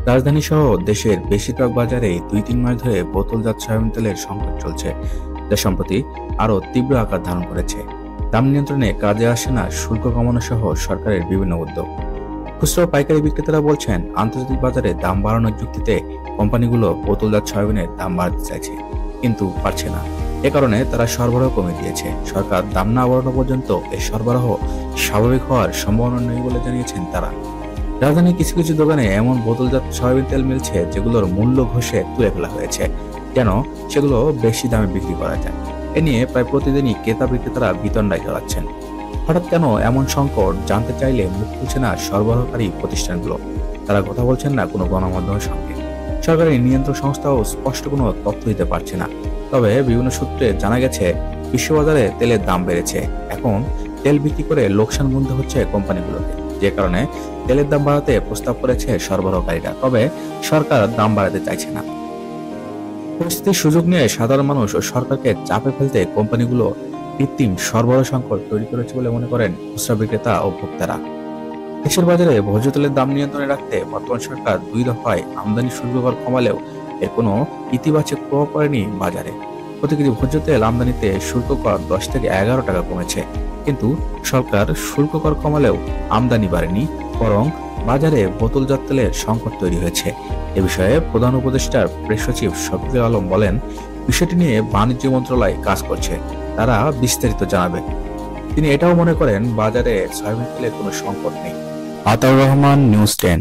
রাজধানী সহ দেশের বেশিরভাগ বাজারে ২-৩ মাস ধরে বোতলজাত সয়াবিন তেলের সংকট চলছে, যা সম্প্রতি আরও তীব্র আকার ধারণ করেছে। দাম নিয়ন্ত্রণে কাজে আসে না শুল্ক কমানো সহ সরকারের বিভিন্ন উদ্যোগ। খুচরা ও পাইকারি বিক্রেতারা বলছেন, আন্তর্জাতিক বাজারে দাম বাড়ানোর যুক্তিতে কোম্পানিগুলো বোতলজাত সয়াবিনের দাম বাড়াতে চাইছে, কিন্তু পারছে না। এ কারণে তারা সরবরাহ কমে দিয়েছে। সরকার দাম না বাড়ানো পর্যন্ত এই সরবরাহ স্বাভাবিক হওয়ার সম্ভাবনা নেই বলে জানিয়েছেন তারা। রাজধানীর কিছু কিছু দোকানে এমন বোতলজাত সয়াবিন তেল মিলছে যেগুলোর মূল্য ঘষে তুলে ফেলা হয়েছে, যেন সেগুলো বেশি দামে বিক্রি করা যায়। এ নিয়ে প্রায় প্রতিদিনই ক্রেতা বিক্রেতারা বিতণ্ডায় জড়াচ্ছেন। হঠাৎ কেন এমন সংকট জানতে চাইলে মুখ খুলছে না সরবরাহকারী প্রতিষ্ঠানগুলো। তারা কথা বলছেন না কোনো গণমাধ্যমের সঙ্গে। সরকারি নিয়ন্ত্রক সংস্থাও স্পষ্ট কোনো তথ্য দিতে পারছে না। তবে বিভিন্ন সূত্রে জানা গেছে, বিশ্ববাজারে তেলের দাম বেড়েছে। এখন তেল বিক্রি করে লোকসান গুনতে হচ্ছে কোম্পানিগুলোকে, যে কারণে তেলের দাম বাড়াতে প্রস্তাব করেছে সরবরাহকারীরা। তবে সরকার দাম বাড়াতে চাইছে না। পরিস্থিতির সুযোগ নিয়ে সাধারণ মানুষ ও সরকারকে চাপে ফেলতে কোম্পানিগুলো কৃত্রিম সরবরাহ সংকট তৈরি করেছে বলে মনে করেন খুচরা বিক্রেতা ও ভোক্তারা। দেশের বাজারে ভোজ্য তেলের দাম নিয়ন্ত্রণে রাখতে বর্তমান সরকার ২ দফায় আমদানি শুল্ক কর কমালেও এর কোনো ইতিবাচক প্রভাব পড়েনি বাজারে। প্রতি কেজি ভোজ্য তেল আমদানিতে শুল্ক কর ১০ থেকে ১১ টাকা কমেছে, কিন্তু সরকার শুল্ক কর কমালেও আমদানি বাড়েনি, বরং বাজারে বোতলজাত তেলের সংকট তৈরি হয়েছে। এ বিষয়ে প্রধান উপদেষ্টার প্রেস সচিব শফিকুল আলম বলেন, বিষয়টি নিয়ে বাণিজ্য মন্ত্রণালয় কাজ করছে, তারা বিস্তারিত জানাবে। তিনি এটাও মনে করেন, বাজারে সয়াবিন তেলের কোনো সংকট নেই। আতাউর রহমান, নিউজ 10।